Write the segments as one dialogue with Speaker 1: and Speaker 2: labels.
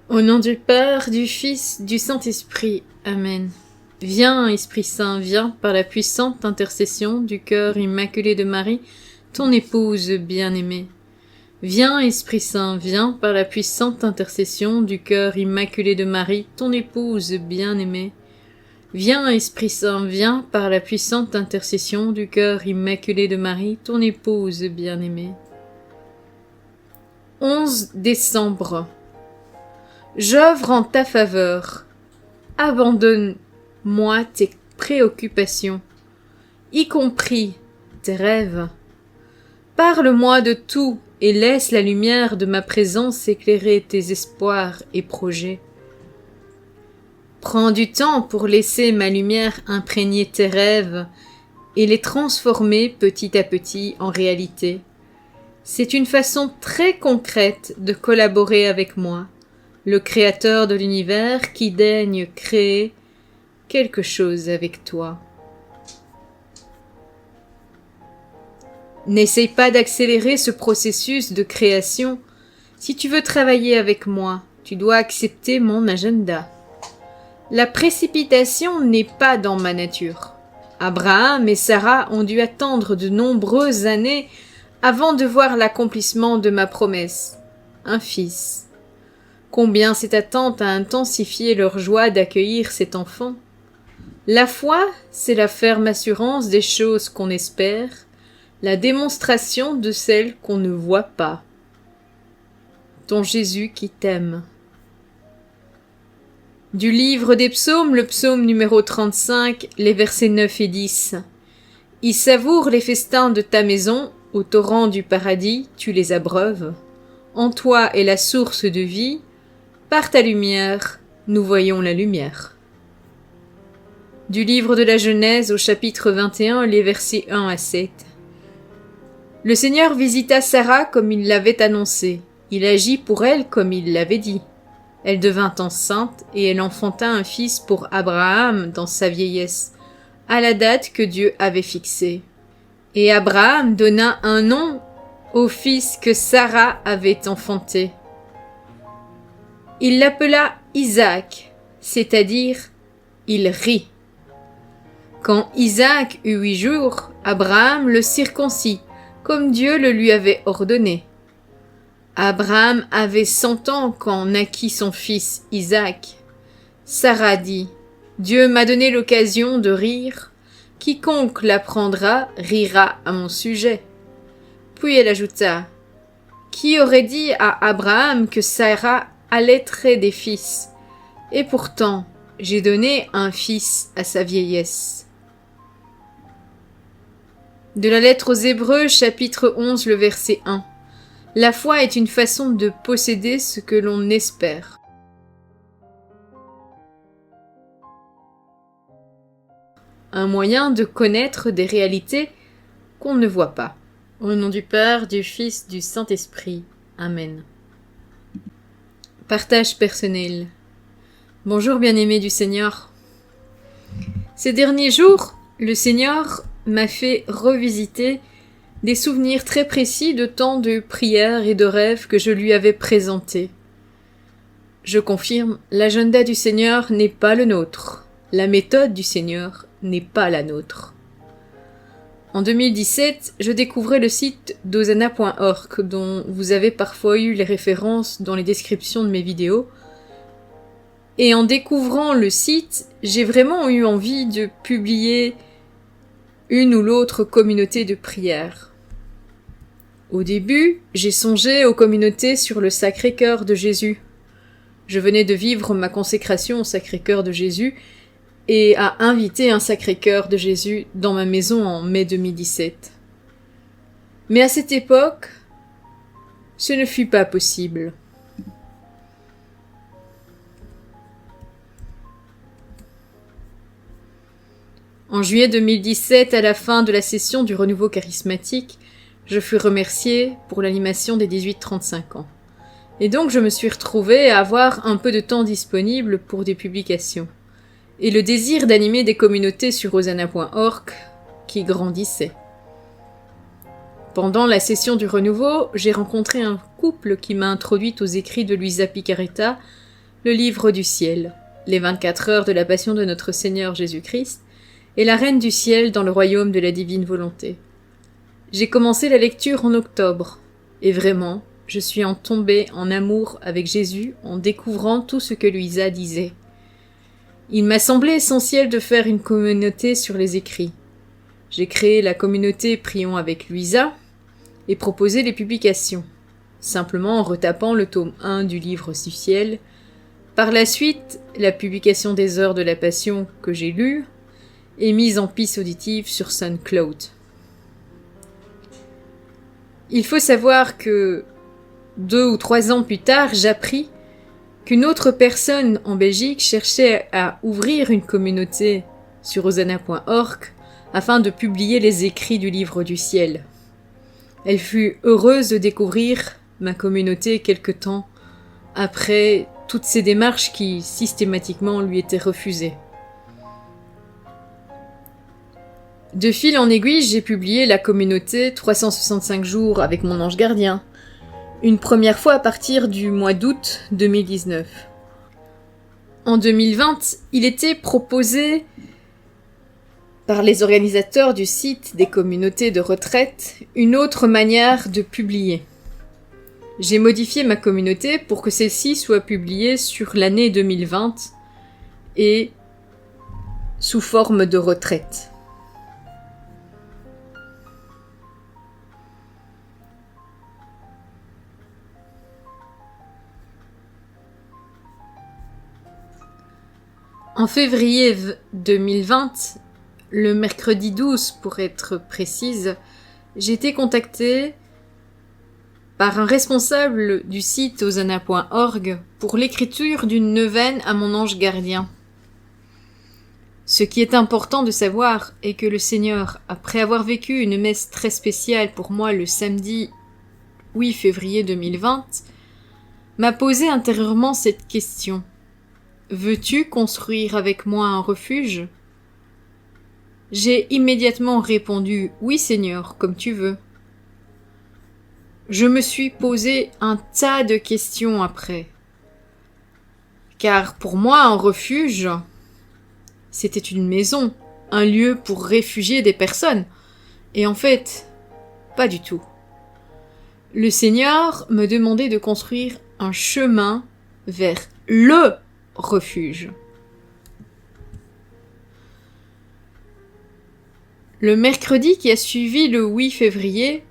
Speaker 1: Au nom du Père, du Fils, du Saint-Esprit. Amen. Viens, Esprit Saint, viens par la puissante intercession du cœur immaculé de Marie, ton épouse bien-aimée. Viens, Esprit Saint, viens par la puissante intercession du cœur immaculé de Marie, ton épouse bien-aimée. Viens, Esprit Saint, viens par la puissante intercession du cœur immaculé de Marie, ton épouse bien-aimée. 11 décembre. J'œuvre en ta faveur. Abandonne-moi tes préoccupations, y compris tes rêves. Parle-moi de tout et laisse la lumière de ma présence éclairer tes espoirs et projets. Prends du temps pour laisser ma lumière imprégner tes rêves et les transformer petit à petit en réalité. C'est une façon très concrète de collaborer avec moi, le Créateur de l'univers qui daigne créer quelque chose avec toi. N'essaye pas d'accélérer ce processus de création. Si tu veux travailler avec moi, tu dois accepter mon agenda. La précipitation n'est pas dans ma nature. Abraham et Sarah ont dû attendre de nombreuses années avant de voir l'accomplissement de ma promesse, un fils. Combien cette attente a intensifié leur joie d'accueillir cet enfant. La foi, c'est la ferme assurance des choses qu'on espère, la démonstration de celles qu'on ne voit pas. Ton Jésus qui t'aime. Du livre des psaumes, le psaume numéro 35, les versets 9 et 10. Il savoure les festins de ta maison, au torrent du paradis, tu les abreuves. En toi est la source de vie, par ta lumière, nous voyons la lumière. Du livre de la Genèse au chapitre 21, les versets 1 à 7. Le Seigneur visita Sarah comme il l'avait annoncé. Il agit pour elle comme il l'avait dit. Elle devint enceinte et elle enfanta un fils pour Abraham dans sa vieillesse, à la date que Dieu avait fixée. Et Abraham donna un nom au fils que Sarah avait enfanté. Il l'appela Isaac, c'est-à-dire il rit. Quand Isaac eut 8 jours, Abraham le circoncit, comme Dieu le lui avait ordonné. Abraham avait 100 ans quand naquit son fils Isaac. Sarah dit, « Dieu m'a donné l'occasion de rire. Quiconque l'apprendra rira à mon sujet. » Puis elle ajouta, « Qui aurait dit à Abraham que Sarah allaiterait des fils? Et pourtant, j'ai donné un fils à sa vieillesse. » De la lettre aux Hébreux, chapitre 11, le verset 1. La foi est une façon de posséder ce que l'on espère. Un moyen de connaître des réalités qu'on ne voit pas. Au nom du Père, du Fils, du Saint-Esprit. Amen. Partage personnel. Bonjour bien-aimé du Seigneur. Ces derniers jours, le Seigneur m'a fait revisiter des souvenirs très précis de temps de prières et de rêves que je lui avais présentés. Je confirme, l'agenda du Seigneur n'est pas le nôtre. La méthode du Seigneur n'est pas la nôtre. En 2017, je découvrais le site dosana.org dont vous avez parfois eu les références dans les descriptions de mes vidéos. Et en découvrant le site, j'ai vraiment eu envie de publier une ou l'autre communauté de prière. Au début, j'ai songé aux communautés sur le Sacré-Cœur de Jésus. Je venais de vivre ma consécration au Sacré-Cœur de Jésus et à inviter un Sacré-Cœur de Jésus dans ma maison en mai 2017. Mais à cette époque, ce ne fut pas possible. En juillet 2017, à la fin de la session du renouveau charismatique, je fus remerciée pour l'animation des 18-35 ans. Et donc je me suis retrouvée à avoir un peu de temps disponible pour des publications. Et le désir d'animer des communautés sur osana.org qui grandissait. Pendant la session du renouveau, j'ai rencontré un couple qui m'a introduite aux écrits de Luisa Picaretta le livre du ciel, les 24 heures de la passion de notre Seigneur Jésus-Christ, et la Reine du ciel dans le royaume de la divine volonté. J'ai commencé la lecture en octobre, et vraiment, je suis tombée en amour avec Jésus en découvrant tout ce que Louisa disait. Il m'a semblé essentiel de faire une communauté sur les écrits. J'ai créé la communauté Prions avec Louisa et proposé les publications, simplement en retapant le tome 1 du livre du ciel. Par la suite, la publication des heures de la passion que j'ai lue est mise en piste auditive sur SoundCloud. Il faut savoir que 2 ou 3 ans plus tard, j'appris qu'une autre personne en Belgique cherchait à ouvrir une communauté sur osana.org afin de publier les écrits du livre du ciel. Elle fut heureuse de découvrir ma communauté quelque temps après toutes ces démarches qui systématiquement lui étaient refusées. De fil en aiguille, j'ai publié la communauté 365 jours avec mon ange gardien, une première fois à partir du mois d'août 2019. En 2020, il était proposé par les organisateurs du site des communautés de retraite une autre manière de publier. J'ai modifié ma communauté pour que celle-ci soit publiée sur l'année 2020 et sous forme de retraite. En février 2020, le mercredi 12 pour être précise, j'ai été contactée par un responsable du site osana.org pour l'écriture d'une neuvaine à mon ange gardien. Ce qui est important de savoir est que le Seigneur, après avoir vécu une messe très spéciale pour moi le samedi 8 février 2020, m'a posé intérieurement cette question. Veux-tu construire avec moi un refuge ? J'ai immédiatement répondu « Oui, Seigneur, comme tu veux ». Je me suis posé un tas de questions après. Car pour moi, un refuge, c'était une maison, un lieu pour réfugier des personnes. Et en fait, pas du tout. Le Seigneur me demandait de construire un chemin vers le refuge. Le mercredi qui a suivi le 8 février,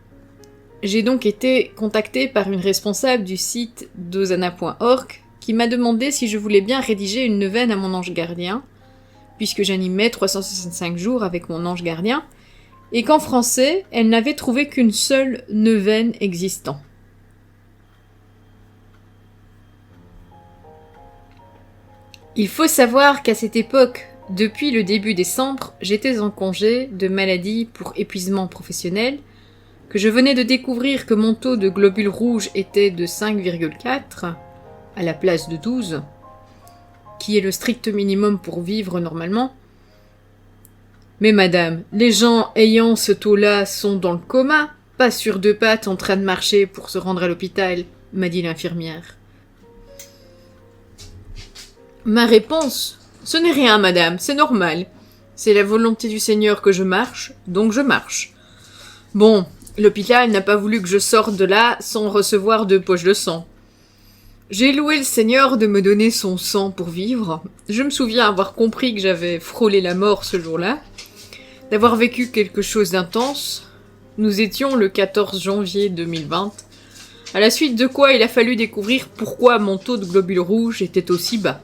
Speaker 1: j'ai donc été contactée par une responsable du site d'osana.org qui m'a demandé si je voulais bien rédiger une neuvaine à mon ange gardien, puisque j'animais 365 jours avec mon ange gardien, et qu'en français, elle n'avait trouvé qu'une seule neuvaine existant. Il faut savoir qu'à cette époque, depuis le début décembre, j'étais en congé de maladie pour épuisement professionnel, que je venais de découvrir que mon taux de globules rouges était de 5,4 à la place de 12, qui est le strict minimum pour vivre normalement. Mais madame, les gens ayant ce taux-là sont dans le coma, pas sur 2 pattes en train de marcher pour se rendre à l'hôpital, m'a dit l'infirmière. Ma réponse, ce n'est rien, madame, c'est normal. C'est la volonté du Seigneur que je marche, donc je marche. Bon, l'hôpital n'a pas voulu que je sorte de là sans recevoir 2 poches de sang. J'ai loué le Seigneur de me donner son sang pour vivre. Je me souviens avoir compris que j'avais frôlé la mort ce jour-là, d'avoir vécu quelque chose d'intense. Nous étions le 14 janvier 2020, à la suite de quoi il a fallu découvrir pourquoi mon taux de globules rouges était aussi bas.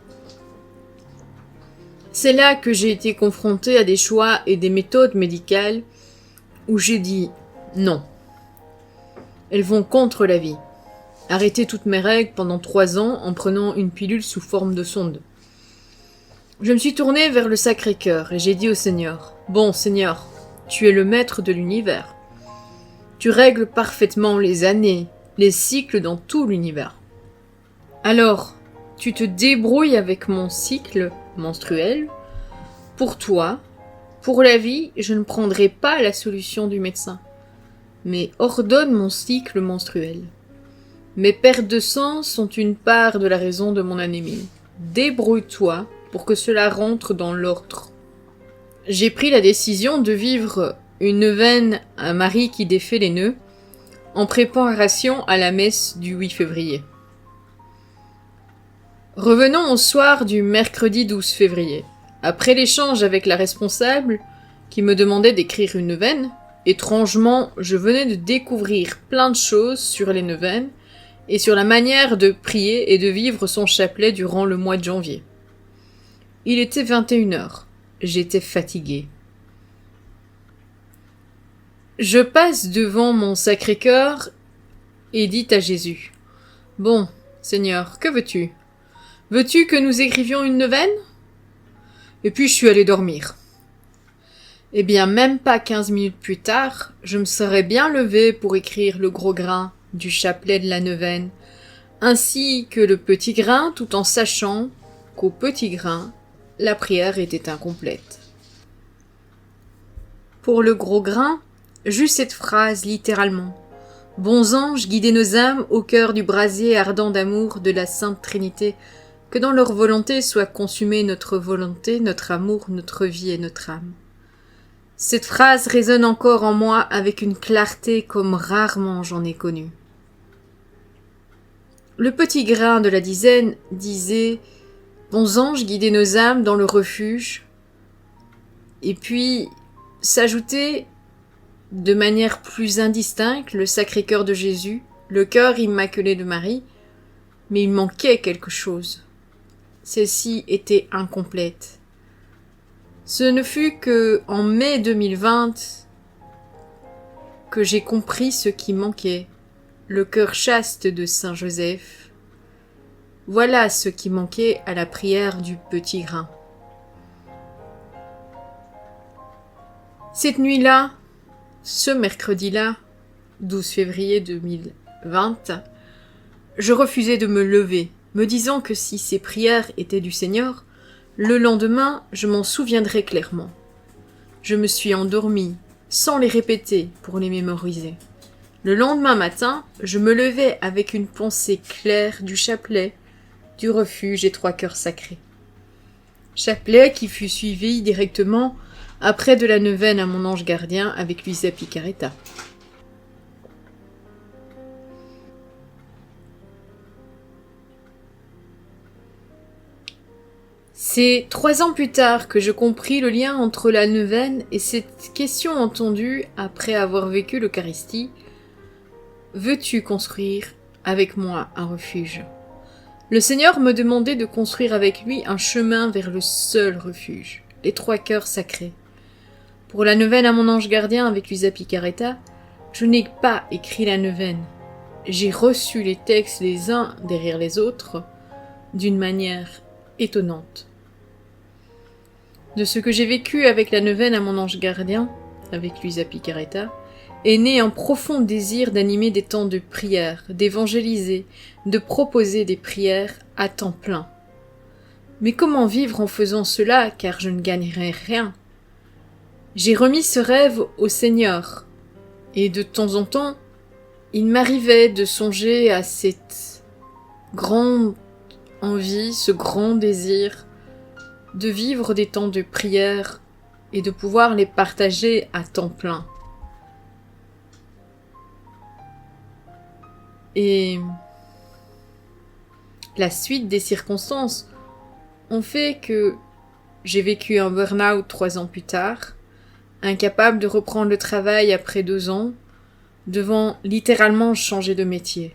Speaker 1: C'est là que j'ai été confrontée à des choix et des méthodes médicales où j'ai dit non. Elles vont contre la vie. Arrêter toutes mes règles pendant 3 ans en prenant une pilule sous forme de sonde. Je me suis tournée vers le Sacré-Cœur et j'ai dit au Seigneur, « Bon Seigneur, tu es le maître de l'univers. Tu règles parfaitement les années, les cycles dans tout l'univers. Alors, tu te débrouilles avec mon cycle menstruel. Pour toi, pour la vie, je ne prendrai pas la solution du médecin, mais ordonne mon cycle menstruel. Mes pertes de sang sont une part de la raison de mon anémie. Débrouille-toi pour que cela rentre dans l'ordre. J'ai pris la décision de vivre une neuvaine à Marie qui défait les nœuds, en préparation à la messe du 8 février. Revenons au soir du mercredi 12 février. Après l'échange avec la responsable, qui me demandait d'écrire une neuvaine, étrangement, je venais de découvrir plein de choses sur les neuvaines et sur la manière de prier et de vivre son chapelet durant le mois de janvier. Il était 21h. J'étais fatiguée. Je passe devant mon Sacré-Cœur et dis à Jésus : « Bon, Seigneur, que veux-tu ? Veux-tu que nous écrivions une neuvaine ? » Et puis je suis allée dormir. Eh bien, même pas 15 minutes plus tard, je me serais bien levée pour écrire le gros grain du chapelet de la neuvaine, ainsi que le petit grain, tout en sachant qu'au petit grain, la prière était incomplète. Pour le gros grain, juste cette phrase littéralement. Bons anges, guidez nos âmes au cœur du brasier ardent d'amour de la Sainte Trinité, que dans leur volonté soit consumée notre volonté, notre amour, notre vie et notre âme. Cette phrase résonne encore en moi avec une clarté comme rarement j'en ai connue. Le petit grain de la dizaine disait « Bons anges, guidez nos âmes dans le refuge », et puis s'ajoutait de manière plus indistincte le Sacré-Cœur de Jésus, le cœur immaculé de Marie, mais il manquait quelque chose. Celle-ci était incomplète. Ce ne fut que en mai 2020 que j'ai compris ce qui manquait, le cœur chaste de Saint Joseph. Voilà ce qui manquait à la prière du petit grain. Cette nuit-là, ce mercredi-là, 12 février 2020, je refusais de me lever, me disant que si ces prières étaient du Seigneur, le lendemain, je m'en souviendrais clairement. Je me suis endormie, sans les répéter pour les mémoriser. Le lendemain matin, je me levais avec une pensée claire du chapelet, du refuge et 3 cœurs sacrés. Chapelet qui fut suivi directement après de la neuvaine à mon ange gardien avec Luisa Picaretta. C'est 3 ans plus tard que je compris le lien entre la neuvaine et cette question entendue après avoir vécu l'Eucharistie. Veux-tu construire avec moi un refuge ? Le Seigneur me demandait de construire avec lui un chemin vers le seul refuge, les 3 cœurs sacrés. Pour la neuvaine à mon ange gardien avec Luisa Picaretta, je n'ai pas écrit la neuvaine. J'ai reçu les textes les uns derrière les autres d'une manière étonnante. De ce que j'ai vécu avec la neuvaine à mon ange gardien, avec Luisa Picaretta, est né un profond désir d'animer des temps de prière, d'évangéliser, de proposer des prières à temps plein. Mais comment vivre en faisant cela, car je ne gagnerai rien ? J'ai remis ce rêve au Seigneur, et de temps en temps, il m'arrivait de songer à cette grande envie, ce grand désir de vivre des temps de prière et de pouvoir les partager à temps plein. Et la suite des circonstances ont fait que j'ai vécu un burn-out 3 ans plus tard, incapable de reprendre le travail après 2 ans, devant littéralement changer de métier.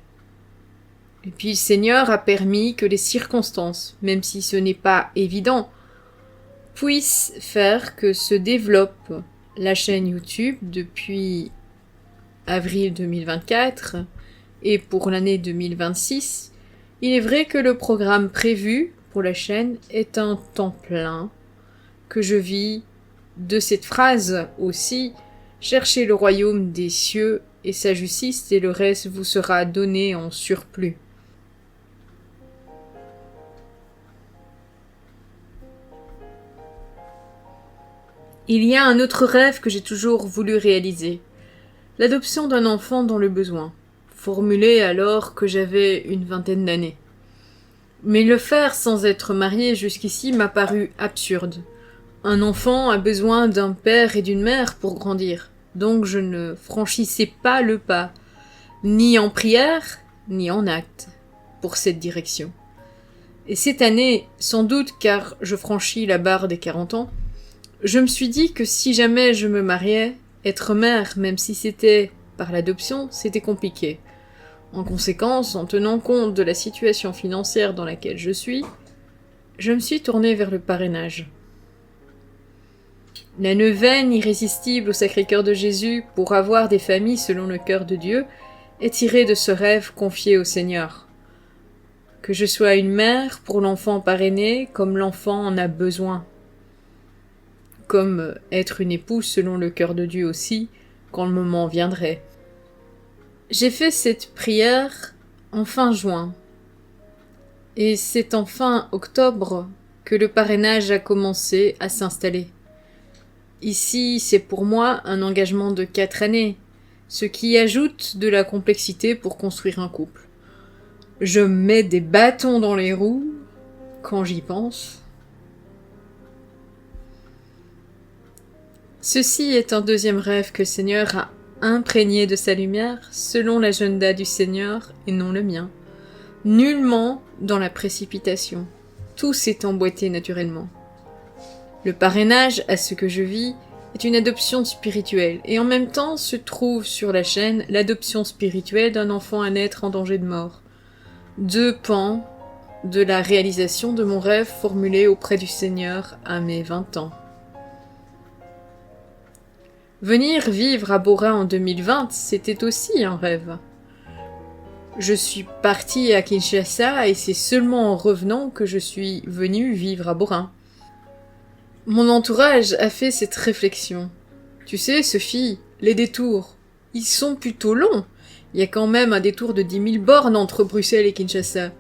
Speaker 1: Et puis le Seigneur a permis que les circonstances, même si ce n'est pas évident, puissent faire que se développe la chaîne YouTube depuis avril 2024 et pour l'année 2026. Il est vrai que le programme prévu pour la chaîne est un temps plein, que je vis de cette phrase aussi, cherchez le royaume des cieux et sa justice et le reste vous sera donné en surplus. Il y a un autre rêve que j'ai toujours voulu réaliser, l'adoption d'un enfant dans le besoin. formulé alors que j'avais une vingtaine d'années. Mais le faire sans être marié jusqu'ici m'a paru absurde. Un enfant a besoin d'un père et d'une mère pour grandir, donc je ne franchissais pas le pas, ni en prière, ni en acte, pour cette direction. Et cette année, sans doute car je franchis la barre des 40 ans, je me suis dit que si jamais je me mariais, être mère, même si c'était par l'adoption, c'était compliqué. En conséquence, en tenant compte de la situation financière dans laquelle je me suis tournée vers le parrainage. La neuvaine irrésistible au Sacré-Cœur de Jésus pour avoir des familles selon le cœur de Dieu est tirée de ce rêve confié au Seigneur. Que je sois une mère pour l'enfant parrainé comme l'enfant en a besoin. Comme être une épouse selon le cœur de Dieu aussi, quand le moment viendrait. J'ai fait cette prière en fin juin. Et c'est en fin octobre que le parrainage a commencé à s'installer. Ici, c'est pour moi un engagement de 4 années, ce qui ajoute de la complexité pour construire un couple. Je mets des bâtons dans les roues quand j'y pense. Ceci est un deuxième rêve que le Seigneur a imprégné de sa lumière selon l'agenda du Seigneur et non le mien. Nullement dans la précipitation. Tout s'est emboîté naturellement. Le parrainage, à ce que je vis, est une adoption spirituelle, et en même temps se trouve sur la chaîne l'adoption spirituelle d'un enfant à naître en danger de mort. 2 pans de la réalisation de mon rêve formulé auprès du Seigneur à mes 20 ans. Venir vivre à Bora en 2020, c'était aussi un rêve. Je suis partie à Kinshasa et c'est seulement en revenant que je suis venue vivre à Bora. Mon entourage a fait cette réflexion. Tu sais, Sophie, les détours, ils sont plutôt longs. Il y a quand même un détour de 10 000 bornes entre Bruxelles et Kinshasa.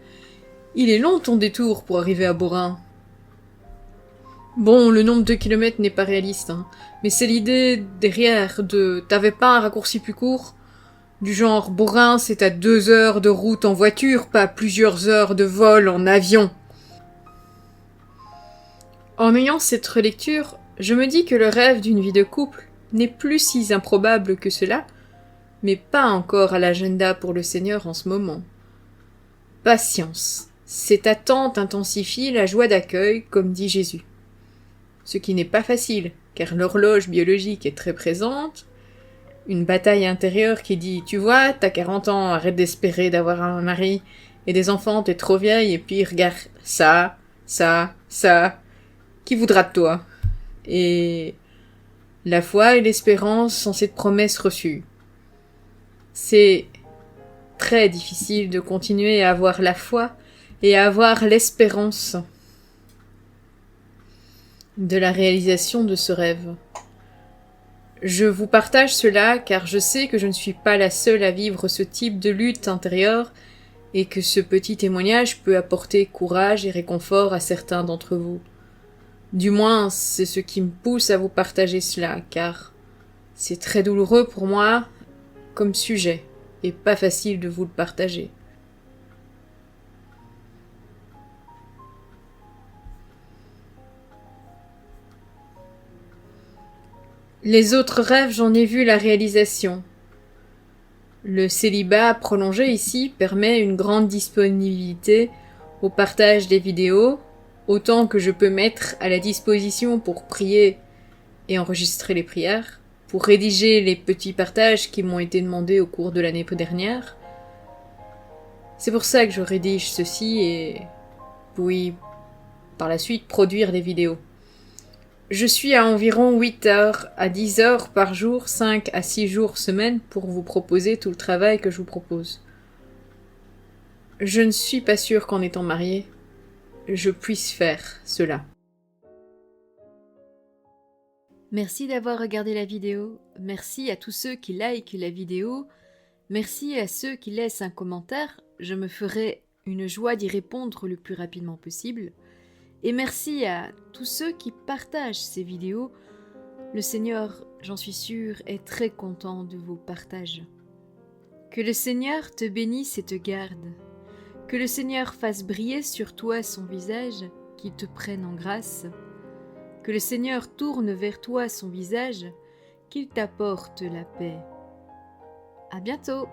Speaker 1: Il est long ton détour pour arriver à Bora. Bon, le nombre de kilomètres n'est pas réaliste, hein, mais c'est l'idée derrière de... T'avais pas un raccourci plus court ? Du genre, Bora, c'est à 2 heures de route en voiture, pas plusieurs heures de vol en avion. En ayant cette relecture, je me dis que le rêve d'une vie de couple n'est plus si improbable que cela, mais pas encore à l'agenda pour le Seigneur en ce moment. Patience. Cette attente intensifie la joie d'accueil, comme dit Jésus. Ce qui n'est pas facile, car l'horloge biologique est très présente, une bataille intérieure qui dit « Tu vois, t'as 40 ans, arrête d'espérer d'avoir un mari, et des enfants, t'es trop vieille, et puis regarde ça, qui voudra de toi ?» Et la foi et l'espérance sont cette promesse reçue. C'est très difficile de continuer à avoir la foi et à avoir l'espérance de la réalisation de ce rêve. Je vous partage cela car je sais que je ne suis pas la seule à vivre ce type de lutte intérieure et que ce petit témoignage peut apporter courage et réconfort à certains d'entre vous. Du moins, c'est ce qui me pousse à vous partager cela, car c'est très douloureux pour moi comme sujet, et pas facile de vous le partager. Les autres rêves, j'en ai vu la réalisation. Le célibat prolongé ici permet une grande disponibilité au partage des vidéos, autant que je peux mettre à la disposition pour prier et enregistrer les prières, pour rédiger les petits partages qui m'ont été demandés au cours de l'année dernière. C'est pour ça que je rédige ceci et puis par la suite produire des vidéos. Je suis à environ 8 heures à 10 heures par jour, 5 à 6 jours semaine pour vous proposer tout le travail que je vous propose. Je ne suis pas sûre qu'en étant mariée, je puisse faire cela.
Speaker 2: Merci d'avoir regardé la vidéo, merci à tous ceux qui likent la vidéo, merci à ceux qui laissent un commentaire, je me ferai une joie d'y répondre le plus rapidement possible. Et merci à tous ceux qui partagent ces vidéos. Le Seigneur, j'en suis sûre, est très content de vos partages. Que le Seigneur te bénisse et te garde. Que le Seigneur fasse briller sur toi son visage, qu'il te prenne en grâce. Que le Seigneur tourne vers toi son visage, qu'il t'apporte la paix. À bientôt!